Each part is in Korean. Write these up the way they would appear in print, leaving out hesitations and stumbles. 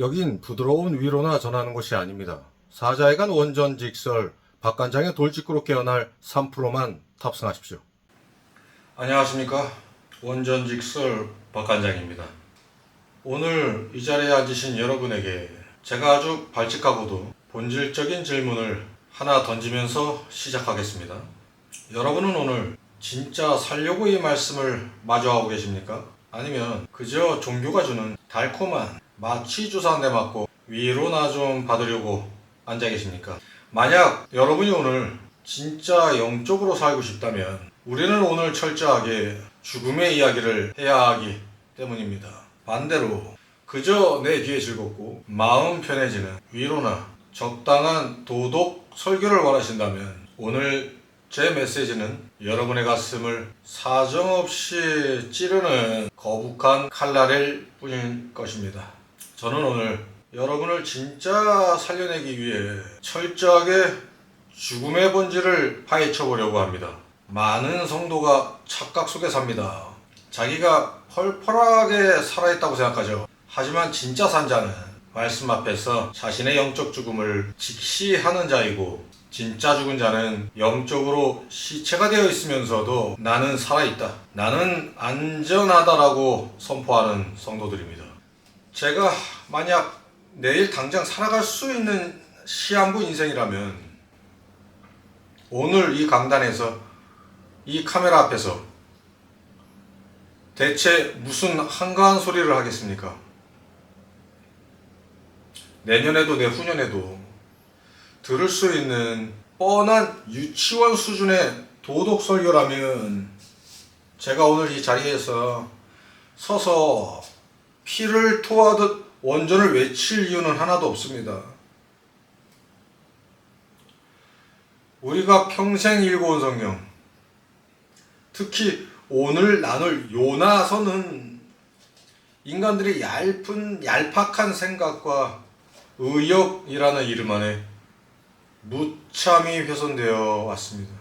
여긴 부드러운 위로나 전하는 곳이 아닙니다. 사자에간 원전 직설, 박간장의 돌직구로 깨어날 3%만 탑승하십시오. 안녕하십니까. 원전 직설 박간장입니다. 오늘 이 자리에 앉으신 여러분에게 제가 아주 발칙하고도 본질적인 질문을 하나 던지면서 시작하겠습니다. 여러분은 오늘 진짜 살려고 이 말씀을 마주하고 계십니까? 아니면 그저 종교가 주는 달콤한 마취 주사 한 대 맞고 위로나 좀 받으려고 앉아 계십니까? 만약 여러분이 오늘 진짜 영적으로 살고 싶다면 우리는 오늘 철저하게 죽음의 이야기를 해야 하기 때문입니다. 반대로 그저 내 귀에 즐겁고 마음 편해지는 위로나 적당한 도덕 설교를 원하신다면 오늘 제 메시지는 여러분의 가슴을 사정없이 찌르는 거북한 칼날일 뿐일 것입니다. 저는 오늘 여러분을 진짜 살려내기 위해 철저하게 죽음의 본질을 파헤쳐 보려고 합니다. 많은 성도가 착각 속에 삽니다. 자기가 펄펄하게 살아있다고 생각하죠. 하지만 진짜 산자는 말씀 앞에서 자신의 영적 죽음을 직시하는 자이고, 진짜 죽은 자는 영적으로 시체가 되어 있으면서도 나는 살아있다, 나는 안전하다라고 선포하는 성도들입니다. 제가 만약 내일 당장 살아갈 수 있는 시한부 인생이라면 오늘 이 강단에서, 이 카메라 앞에서 대체 무슨 한가한 소리를 하겠습니까? 내년에도 내후년에도 들을 수 있는 뻔한 유치원 수준의 도덕 설교라면 제가 오늘 이 자리에서 서서 피를 토하듯 원전을 외칠 이유는 하나도 없습니다. 우리가 평생 읽어온 성경, 특히 오늘 나눌 요나서는 인간들이 얄팍한 생각과 의욕이라는 이름 안에 무참히 훼손되어 왔습니다.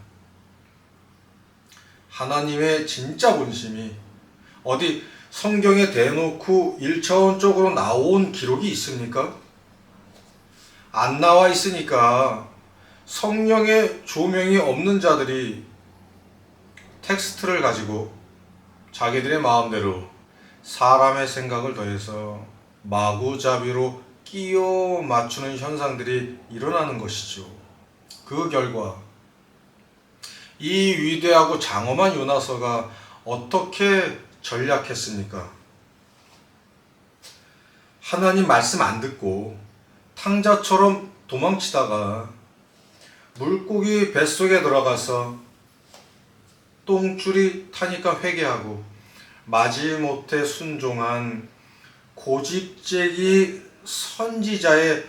하나님의 진짜 본심이 어디 성경에 대놓고 1차원적으로 나온 기록이 있습니까? 안 나와 있으니까 성령의 조명이 없는 자들이 텍스트를 가지고 자기들의 마음대로 사람의 생각을 더해서 마구잡이로 끼워 맞추는 현상들이 일어나는 것이죠. 그 결과 이 위대하고 장엄한 요나서가 어떻게 전략했습니까? 하나님 말씀 안 듣고 탕자처럼 도망치다가 물고기 뱃속에 들어가서 똥줄이 타니까 회개하고 마지못해 순종한 고집쟁이 선지자의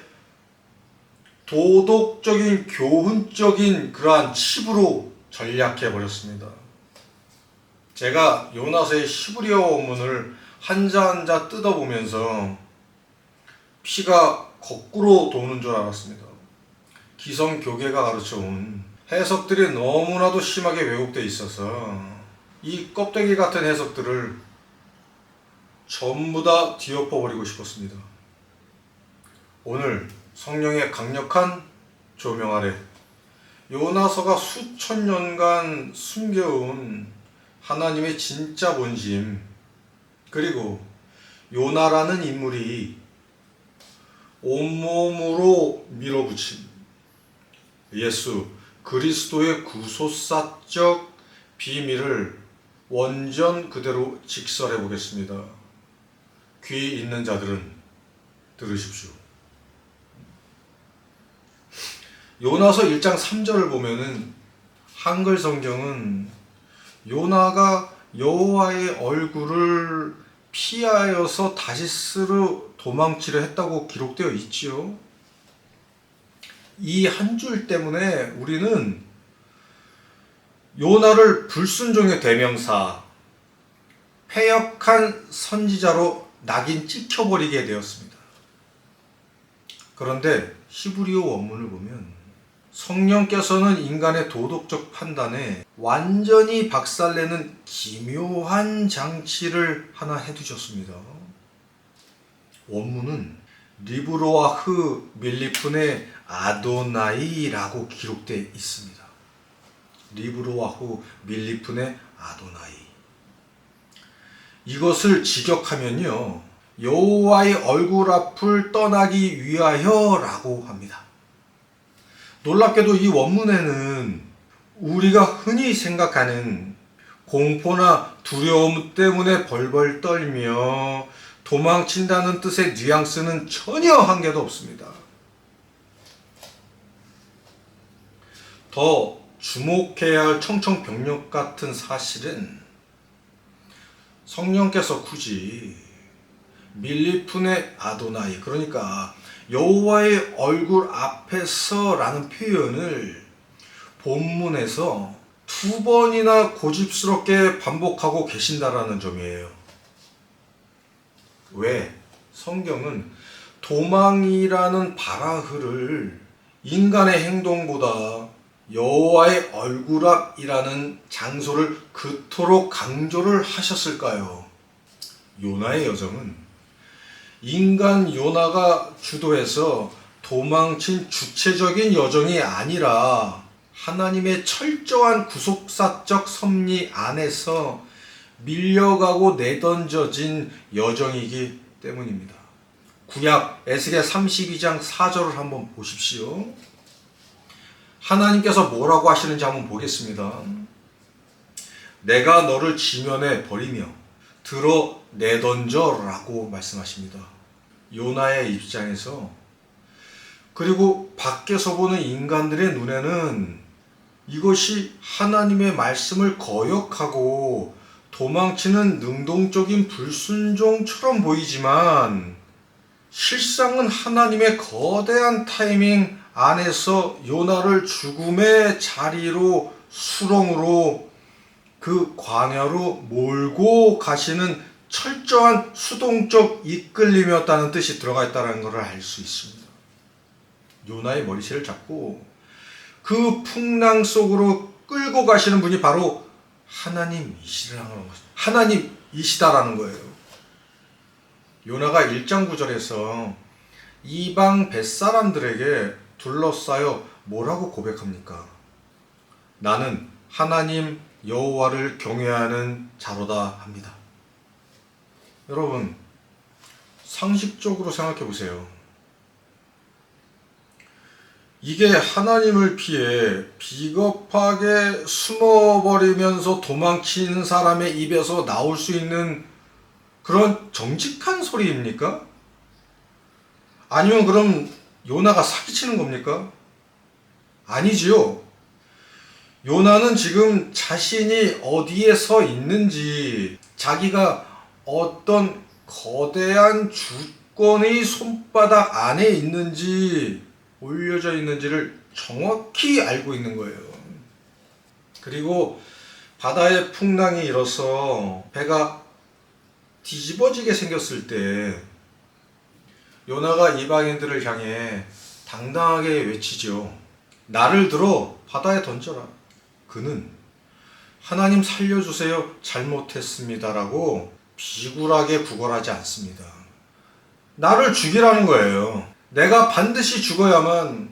도덕적인 교훈적인 그러한 칩으로 전략해버렸습니다. 제가 요나서의 히브리어 원문을 한자 한자 뜯어보면서 피가 거꾸로 도는 줄 알았습니다. 기성교계가 가르쳐온 해석들이 너무나도 심하게 왜곡되어 있어서 이 껍데기 같은 해석들을 전부 다 뒤엎어버리고 싶었습니다. 오늘 성령의 강력한 조명 아래 요나서가 수천 년간 숨겨온 하나님의 진짜 본심, 그리고 요나라는 인물이 온몸으로 밀어붙인 예수 그리스도의 구속사적 비밀을 원전 그대로 직설해 보겠습니다. 귀 있는 자들은 들으십시오. 요나서 1장 3절을 보면은 한글 성경은 요나가 여호와의 얼굴을 피하여서 다시스로 도망치려 했다고 기록되어 있지요. 이 한 줄 때문에 우리는 요나를 불순종의 대명사, 패역한 선지자로 낙인 찍혀버리게 되었습니다. 그런데 히브리어 원문을 보면 성령께서는 인간의 도덕적 판단에 완전히 박살내는 기묘한 장치를 하나 해두셨습니다. 원문은 리브로아흐 밀리푼의 아도나이라고 기록되어 있습니다. 리브로아흐 밀리푼의 아도나이. 이것을 직역하면요, 여호와의 얼굴 앞을 떠나기 위하여라고 합니다. 놀랍게도 이 원문에는 우리가 흔히 생각하는 공포나 두려움 때문에 벌벌 떨며 도망친다는 뜻의 뉘앙스는 전혀 한 개도 없습니다. 더 주목해야 할 청천벽력 같은 사실은 성령께서 굳이 밀리푼의 아도나이, 그러니까 여호와의 얼굴 앞에서라는 표현을 본문에서 2번이나 고집스럽게 반복하고 계신다라는 점이에요. 왜? 성경은 도망이라는 바라흐를 인간의 행동보다 여호와의 얼굴 앞이라는 장소를 그토록 강조를 하셨을까요? 요나의 여정은 인간 요나가 주도해서 도망친 주체적인 여정이 아니라 하나님의 철저한 구속사적 섭리 안에서 밀려가고 내던져진 여정이기 때문입니다. 구약 에스겔 32장 4절을 한번 보십시오. 하나님께서 뭐라고 하시는지 한번 보겠습니다. 내가 너를 지면에 버리며 들어 내던져라고 말씀하십니다. 요나의 입장에서, 그리고 밖에서 보는 인간들의 눈에는 이것이 하나님의 말씀을 거역하고 도망치는 능동적인 불순종처럼 보이지만 실상은 하나님의 거대한 타이밍 안에서 요나를 죽음의 자리로, 수렁으로, 그 광야로 몰고 가시는 철저한 수동적 이끌림이었다는 뜻이 들어가 있다는 것을 알 수 있습니다. 요나의 머리채를 잡고 그 풍랑 속으로 끌고 가시는 분이 바로 하나님이시다라는 거예요. 요나가 1장 9절에서 이방 뱃사람들에게 둘러싸여 뭐라고 고백합니까? 나는 하나님 여호와를 경외하는 자로다 합니다. 여러분, 상식적으로 생각해 보세요. 이게 하나님을 피해 비겁하게 숨어버리면서 도망치는 사람의 입에서 나올 수 있는 그런 정직한 소리입니까? 아니면 그럼 요나가 사기치는 겁니까? 아니지요. 요나는 지금 자신이 어디에 서 있는지, 자기가 어떤 거대한 주권의 손바닥 안에 있는지, 올려져 있는지를 정확히 알고 있는 거예요. 그리고 바다의 풍랑이 일어서 배가 뒤집어지게 생겼을 때 요나가 이방인들을 향해 당당하게 외치죠. 나를 들어 바다에 던져라. 그는 하나님 살려주세요, 잘못했습니다라고 비굴하게 구걸하지 않습니다. 나를 죽이라는 거예요. 내가 반드시 죽어야만,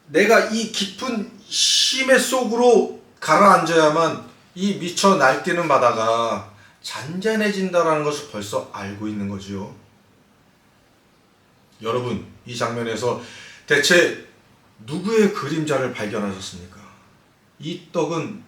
내가 이 깊은 심해 속으로 가라앉아야만 이 미쳐 날뛰는 바다가 잔잔해진다는 것을 벌써 알고 있는 거지요. 여러분, 이 장면에서 대체 누구의 그림자를 발견하셨습니까? 이 떡은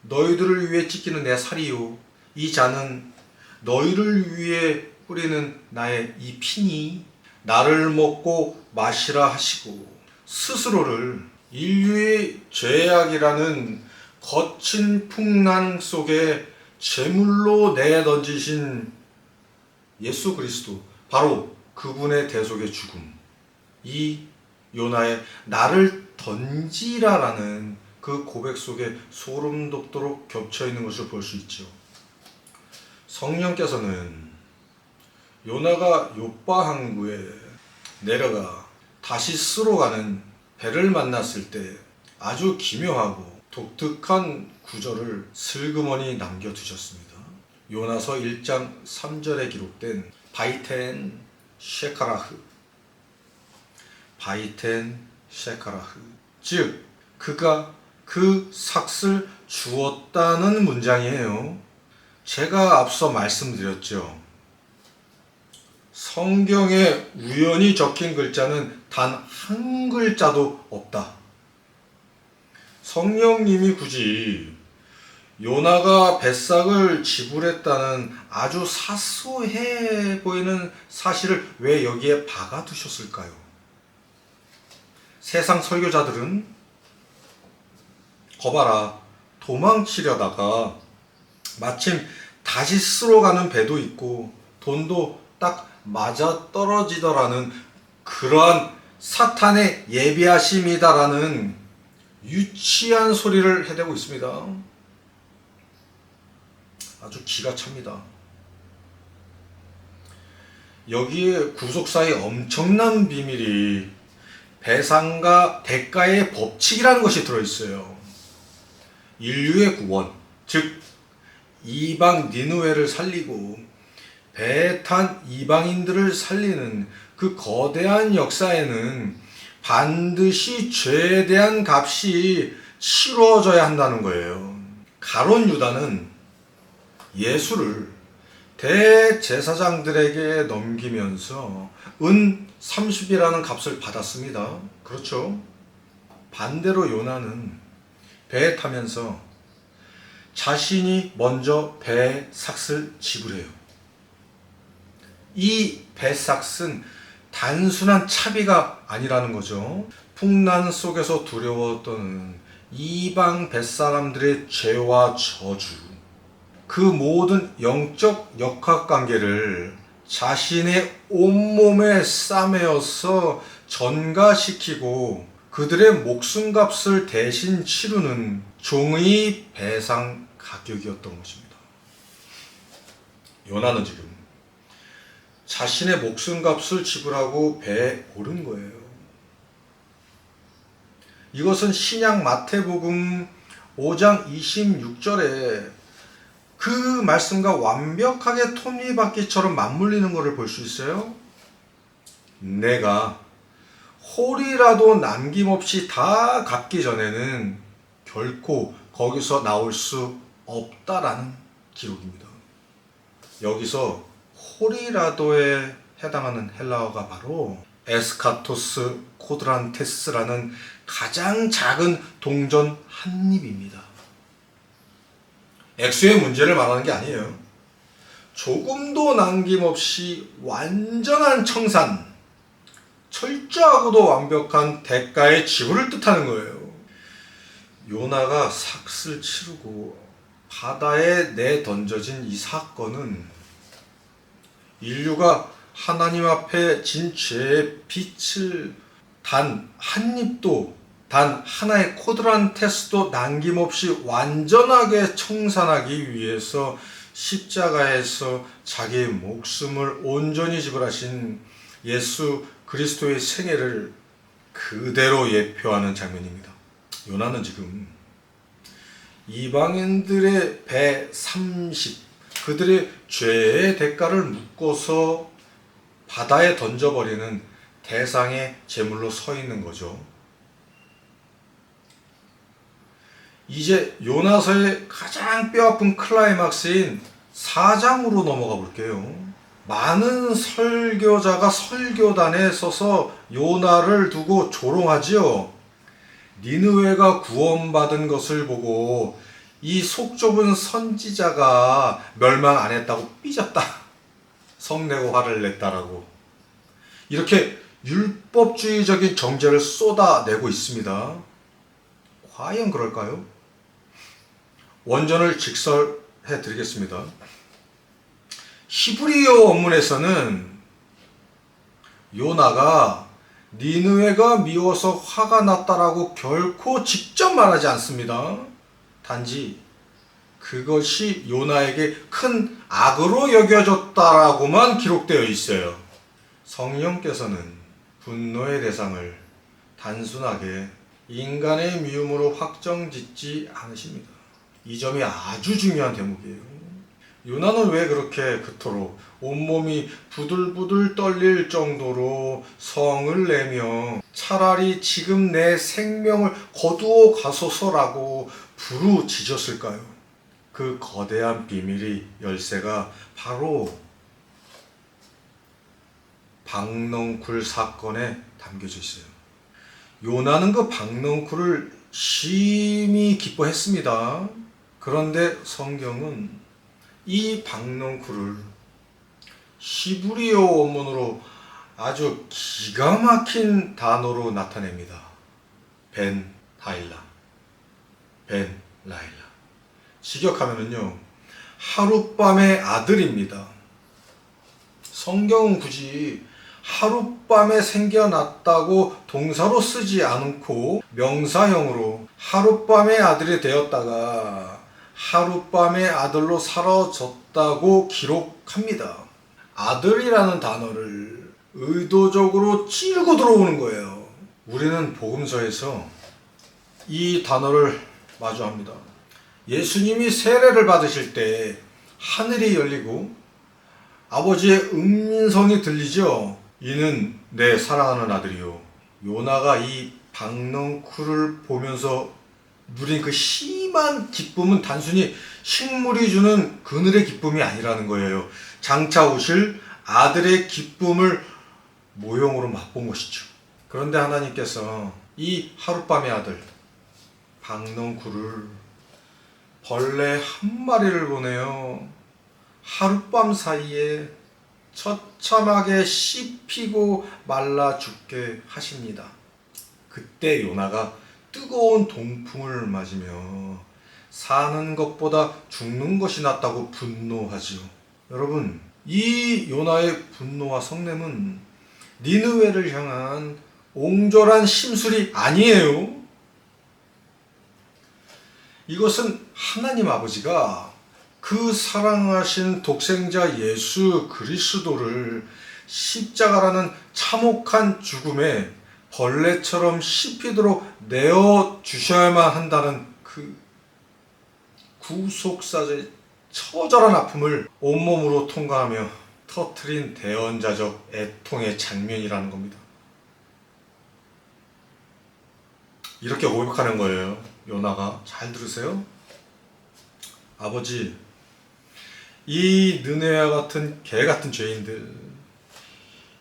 너희들을 위해 찢기는 내 살이요, 이 잔은 너희를 위해 뿌리는 나의 이 피니, 나를 먹고 마시라 하시고 스스로를 인류의 죄악이라는 거친 풍랑 속에 제물로 내던지신 예수 그리스도, 바로 그분의 대속의 죽음, 이 요나의 나를 던지라라는 그 고백 속에 소름 돋도록 겹쳐있는 것을 볼 수 있죠. 성령께서는 요나가 요빠 항구에 내려가 다시스로 가는 배를 만났을 때 아주 기묘하고 독특한 구절을 슬그머니 남겨두셨습니다. 요나서 1장 3절에 기록된 바이텐 셰카라흐, 바이텐 셰카라흐. 즉 그가 그 삭슬 주었다는 문장이에요. 제가 앞서 말씀드렸죠. 성경에 우연히 적힌 글자는 단 한 글자도 없다. 성령님이 굳이 요나가 뱃삭을 지불했다는 아주 사소해 보이는 사실을 왜 여기에 박아두셨을까요? 세상 설교자들은 거봐라, 도망치려다가 마침 다시스로 가는 배도 있고 돈도 딱 맞아 떨어지더라는 그러한 사탄의 예비하심이다라는 유치한 소리를 해대고 있습니다. 아주 기가 찹니다. 여기에 구속사의 엄청난 비밀이 배상과 대가의 법칙이라는 것이 들어있어요. 인류의 구원, 즉 이방 니느웨를 살리고 배에 탄 이방인들을 살리는 그 거대한 역사에는 반드시 죄에 대한 값이 치러져야 한다는 거예요. 가룟 유다는 예수를 대제사장들에게 넘기면서 은 30이라는 값을 받았습니다. 그렇죠? 반대로 요나는 배에 타면서 자신이 먼저 배의 삭을 지불해요. 이 배삭은 단순한 차비가 아니라는 거죠. 풍랑 속에서 두려웠던 이방 뱃사람들의 죄와 저주, 그 모든 영적 역학관계를 자신의 온몸에 싸매어서 전가시키고 그들의 목숨값을 대신 치르는 종의 배상 가격이었던 것입니다. 요나는 지금 자신의 목숨값을 지불하고 배에 오른 거예요. 이것은 신약 마태복음 5장 26절에 그 말씀과 완벽하게 톱니바퀴처럼 맞물리는 것을 볼 수 있어요. 내가 홀이라도 남김없이 다 갚기 전에는 결코 거기서 나올 수 없다라는 기록입니다. 여기서 홀이라도에 해당하는 헬라어가 바로 에스카토스 코드란테스라는 가장 작은 동전 한 입입니다. 액수의 문제를 말하는 게 아니에요. 조금도 남김없이 완전한 청산, 철저하고도 완벽한 대가의 지불을 뜻하는 거예요. 요나가 삭슬 치르고 바다에 내던져진 이 사건은 인류가 하나님 앞에 진 죄의 빛을 단 한 입도, 단 하나의 코드란테스도 남김없이 완전하게 청산하기 위해서 십자가에서 자기의 목숨을 온전히 지불하신 예수 그리스도의 생애를 그대로 예표하는 장면입니다. 요나는 지금 이방인들의 배 30, 그들의 죄의 대가를 묶어서 바다에 던져버리는 대상의 제물로 서 있는 거죠. 이제 요나서의 가장 뼈아픈 클라이막스인 4장으로 넘어가 볼게요. 많은 설교자가 설교단에 서서 요나를 두고 조롱하지요. 니느웨가 구원받은 것을 보고 이 속 좁은 선지자가 멸망 안 했다고 삐졌다. 성내고 화를 냈다라고. 이렇게 율법주의적인 정죄를 쏟아내고 있습니다. 과연 그럴까요? 원전을 직설해 드리겠습니다. 히브리어 원문에서는 요나가 니느웨가 미워서 화가 났다라고 결코 직접 말하지 않습니다. 단지 그것이 요나에게 큰 악으로 여겨졌다라고만 기록되어 있어요. 성령께서는 분노의 대상을 단순하게 인간의 미움으로 확정짓지 않으십니다. 이 점이 아주 중요한 대목이에요. 요나는 왜 그렇게 그토록 온몸이 부들부들 떨릴 정도로 성을 내며 차라리 지금 내 생명을 거두어 가소서라고 부르짖었을까요? 그 거대한 비밀이 열쇠가 바로 박넝쿨 사건에 담겨져 있어요. 요나는 그 박넝쿨을 심히 기뻐했습니다. 그런데 성경은 이 박넝쿨을 히브리어 원문으로 아주 기가 막힌 단어로 나타냅니다. 벤 라일라. 직역하면은요, 하룻밤의 아들입니다. 성경은 굳이 하룻밤에 생겨났다고 동사로 쓰지 않고 명사형으로 하룻밤의 아들이 되었다가 하룻밤의 아들로 사라졌다고 기록합니다. 아들이라는 단어를 의도적으로 찌르고 들어오는 거예요. 우리는 복음서에서 이 단어를 마주합니다. 예수님이 세례를 받으실 때 하늘이 열리고 아버지의 음성이 들리죠. 이는 내 사랑하는 아들이요. 요나가 이 박넝쿨을 보면서 누린 그 심한 기쁨은 단순히 식물이 주는 그늘의 기쁨이 아니라는 거예요. 장차 오실 아들의 기쁨을 모형으로 맛본 것이죠. 그런데 하나님께서 이 하룻밤의 아들 박넝쿨을 벌레 한 마리를 보내요. 하룻밤 사이에 처참하게 씹히고 말라 죽게 하십니다. 그때 요나가 뜨거운 동풍을 맞으며 사는 것보다 죽는 것이 낫다고 분노하지요. 여러분, 이 요나의 분노와 성냄은 니느웨를 향한 옹졸한 심술이 아니에요. 이것은 하나님 아버지가 그 사랑하신 독생자 예수 그리스도를 십자가라는 참혹한 죽음에 벌레처럼 씹히도록 내어 주셔야만 한다는 그 구속사의 처절한 아픔을 온몸으로 통과하며 터트린 대언자적 애통의 장면이라는 겁니다. 이렇게 고백하는 거예요. 요나가. 잘 들으세요. 아버지, 이 느헤와 같은 개 같은 죄인들,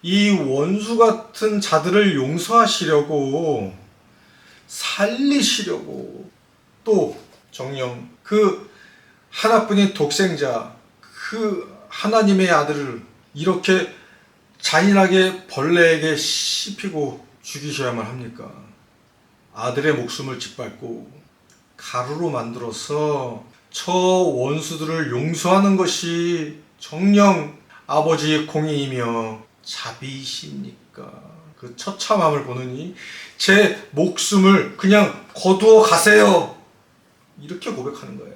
이 원수 같은 자들을 용서하시려고, 살리시려고, 또 정령 그 하나뿐인 독생자, 그 하나님의 아들을 이렇게 잔인하게 벌레에게 씹히고 죽이셔야만 합니까? 아들의 목숨을 짓밟고 가루로 만들어서 저 원수들을 용서하는 것이 정녕 아버지의 공의이며 자비이십니까? 그 처참함을 보느니 제 목숨을 그냥 거두어 가세요. 이렇게 고백하는 거예요.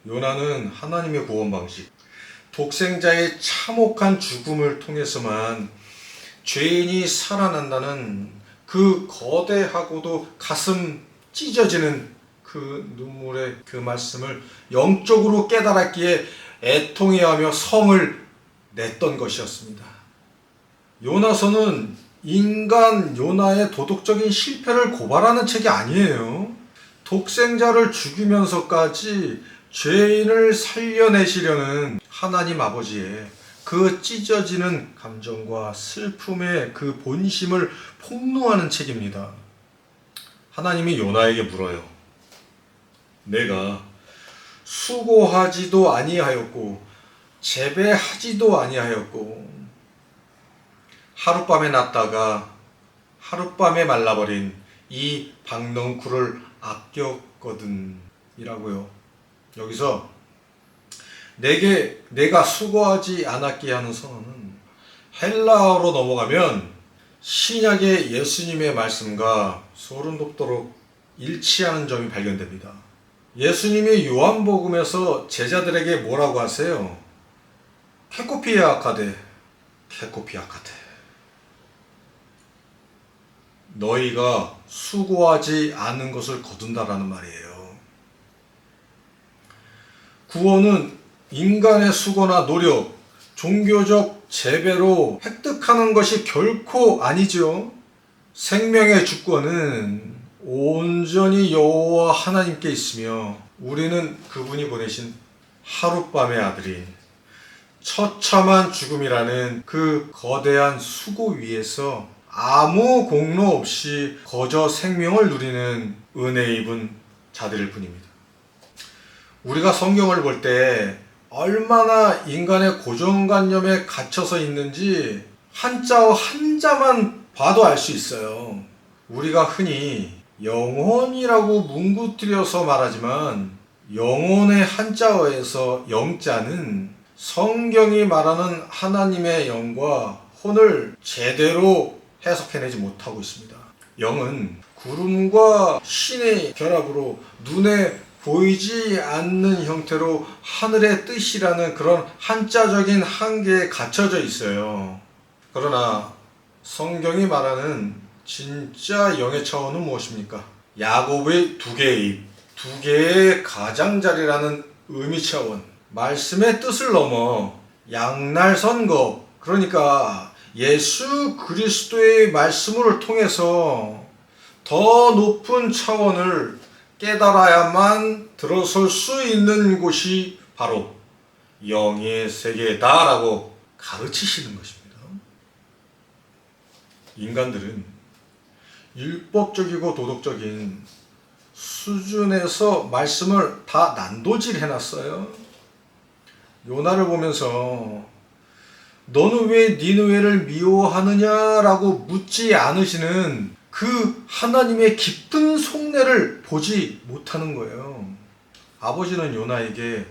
요나는 하나님의 구원 방식, 독생자의 참혹한 죽음을 통해서만 죄인이 살아난다는 그 거대하고도 가슴 찢어지는 그 눈물의 그 말씀을 영적으로 깨달았기에 애통해하며 성을 냈던 것이었습니다. 요나서는 인간 요나의 도덕적인 실패를 고발하는 책이 아니에요. 독생자를 죽이면서까지 죄인을 살려내시려는 하나님 아버지의 그 찢어지는 감정과 슬픔의 그 본심을 폭로하는 책입니다. 하나님이 요나에게 물어요. 내가 수고하지도 아니하였고 재배하지도 아니하였고 하룻밤에 났다가 하룻밤에 말라버린 이 박넝쿨을 아꼈거든 이라고요. 여기서 내가 수고하지 않았기에 하는 선언은 헬라어로 넘어가면 신약의 예수님의 말씀과 소름 돋도록 일치하는 점이 발견됩니다. 예수님이 요한복음에서 제자들에게 뭐라고 하세요? 케코피아카데 너희가 수고하지 않은 것을 거둔다라는 말이에요. 구원은 인간의 수고나 노력, 종교적 재배로 획득하는 것이 결코 아니죠. 생명의 주권은 온전히 여호와 하나님께 있으며 우리는 그분이 보내신 하룻밤의 아들인 처참한 죽음이라는 그 거대한 수고 위에서 아무 공로 없이 거저 생명을 누리는 은혜 입은 자들일 뿐입니다. 우리가 성경을 볼 때 얼마나 인간의 고정관념에 갇혀서 있는지 한자와 한자만 봐도 알 수 있어요. 우리가 흔히 영혼이라고 뭉구뜨려서 말하지만 영혼의 한자어에서 영자는 성경이 말하는 하나님의 영과 혼을 제대로 해석해내지 못하고 있습니다. 영은 구름과 신의 결합으로 눈에 보이지 않는 형태로 하늘의 뜻이라는 그런 한자적인 한계에 갇혀져 있어요. 그러나 성경이 말하는 진짜 영의 차원은 무엇입니까? 야곱의 두 개의 입, 두 개의 가장자리라는 의미 차원, 말씀의 뜻을 넘어 양날 선거, 그러니까 예수 그리스도의 말씀을 통해서 더 높은 차원을 깨달아야만 들어설 수 있는 곳이 바로 영의 세계다라고 가르치시는 것입니다. 인간들은 율법적이고 도덕적인 수준에서 말씀을 다 난도질 해놨어요. 요나를 보면서 너는 왜 니느웨를 미워하느냐라고 묻지 않으시는 그 하나님의 깊은 속내를 보지 못하는 거예요. 아버지는 요나에게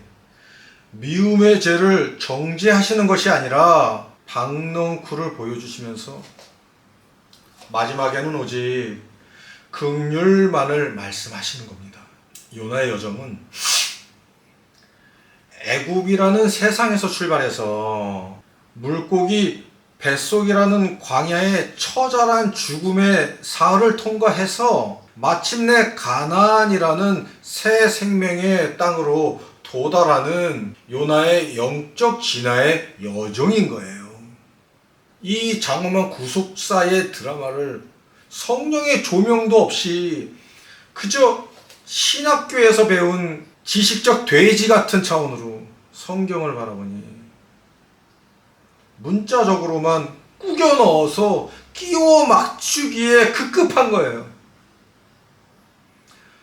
미움의 죄를 정죄하시는 것이 아니라 박넝쿨을 보여주시면서 마지막에는 오직 긍휼만을 말씀하시는 겁니다. 요나의 여정은 애굽이라는 세상에서 출발해서 물고기 뱃속이라는 광야의 처절한 죽음의 사흘을 통과해서 마침내 가나안이라는 새 생명의 땅으로 도달하는 요나의 영적 진화의 여정인 거예요. 이 장엄한 구속사의 드라마를 성령의 조명도 없이 그저 신학교에서 배운 지식적 돼지 같은 차원으로 성경을 바라보니 문자적으로만 꾸겨 넣어서 끼워 맞추기에 급급한 거예요.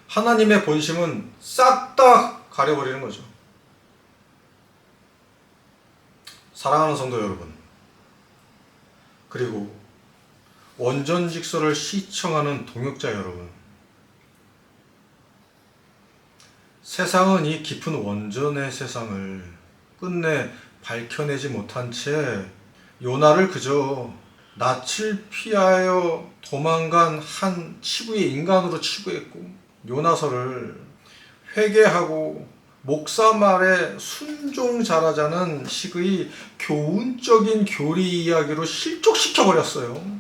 하나님의 본심은 싹 다 가려버리는 거죠. 사랑하는 성도 여러분, 그리고 원전직설을 시청하는 동역자 여러분, 세상은 이 깊은 원전의 세상을 끝내 밝혀내지 못한 채 요나를 그저 낯을 피하여 도망간 한 치부의 인간으로 치부했고, 요나서를 회개하고 목사 말에 순종 잘하자는 식의 교훈적인 교리 이야기로 실족시켜버렸어요.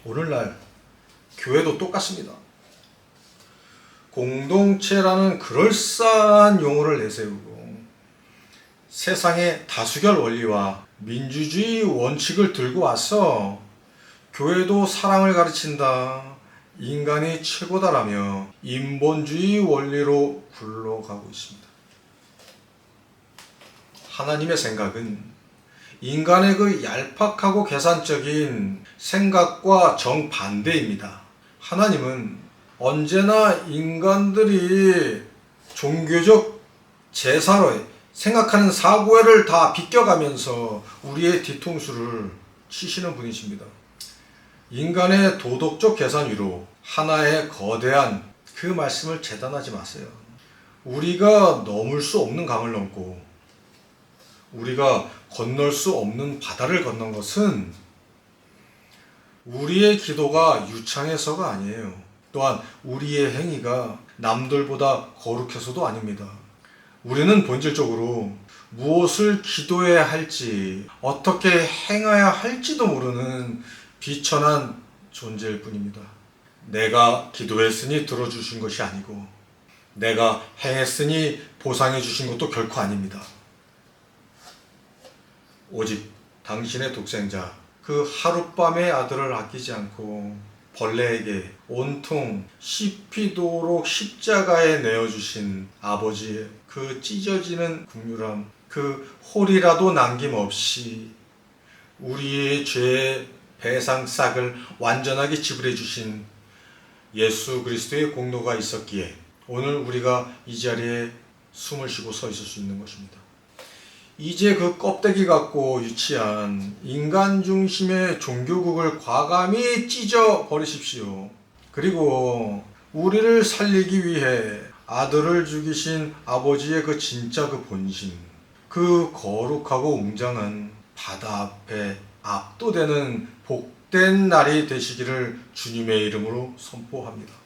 오늘날 교회도 똑같습니다. 공동체라는 그럴싸한 용어를 내세우고 세상의 다수결 원리와 민주주의 원칙을 들고 와서 교회도 사랑을 가르친다, 인간이 최고다라며 인본주의 원리로 굴러가고 있습니다. 하나님의 생각은 인간의 그 얄팍하고 계산적인 생각과 정반대입니다. 하나님은 언제나 인간들이 종교적 제사로 생각하는 사고를 다 비껴가면서 우리의 뒤통수를 치시는 분이십니다. 인간의 도덕적 계산 위로 하나의 거대한 그 말씀을 재단하지 마세요. 우리가 넘을 수 없는 강을 넘고 우리가 건널 수 없는 바다를 건넌 것은 우리의 기도가 유창해서가 아니에요. 또한 우리의 행위가 남들보다 거룩해서도 아닙니다. 우리는 본질적으로 무엇을 기도해야 할지, 어떻게 행해야 할지도 모르는 비천한 존재일 뿐입니다. 내가 기도했으니 들어주신 것이 아니고 내가 행했으니 보상해 주신 것도 결코 아닙니다. 오직 당신의 독생자 그 하룻밤의 아들을 아끼지 않고 벌레에게 온통 씹히도록 십자가에 내어주신 아버지의 그 찢어지는 긍휼함, 그 홀이라도 남김없이 우리의 죄의 배상싹을 완전하게 지불해 주신 예수 그리스도의 공로가 있었기에 오늘 우리가 이 자리에 숨을 쉬고 서 있을 수 있는 것입니다. 이제 그 껍데기 같고 유치한 인간 중심의 종교국을 과감히 찢어 버리십시오. 그리고 우리를 살리기 위해 아들을 죽이신 아버지의 그 진짜 그 본심, 그 거룩하고 웅장한 바다 앞에 압도되는 복된 날이 되시기를 주님의 이름으로 선포합니다.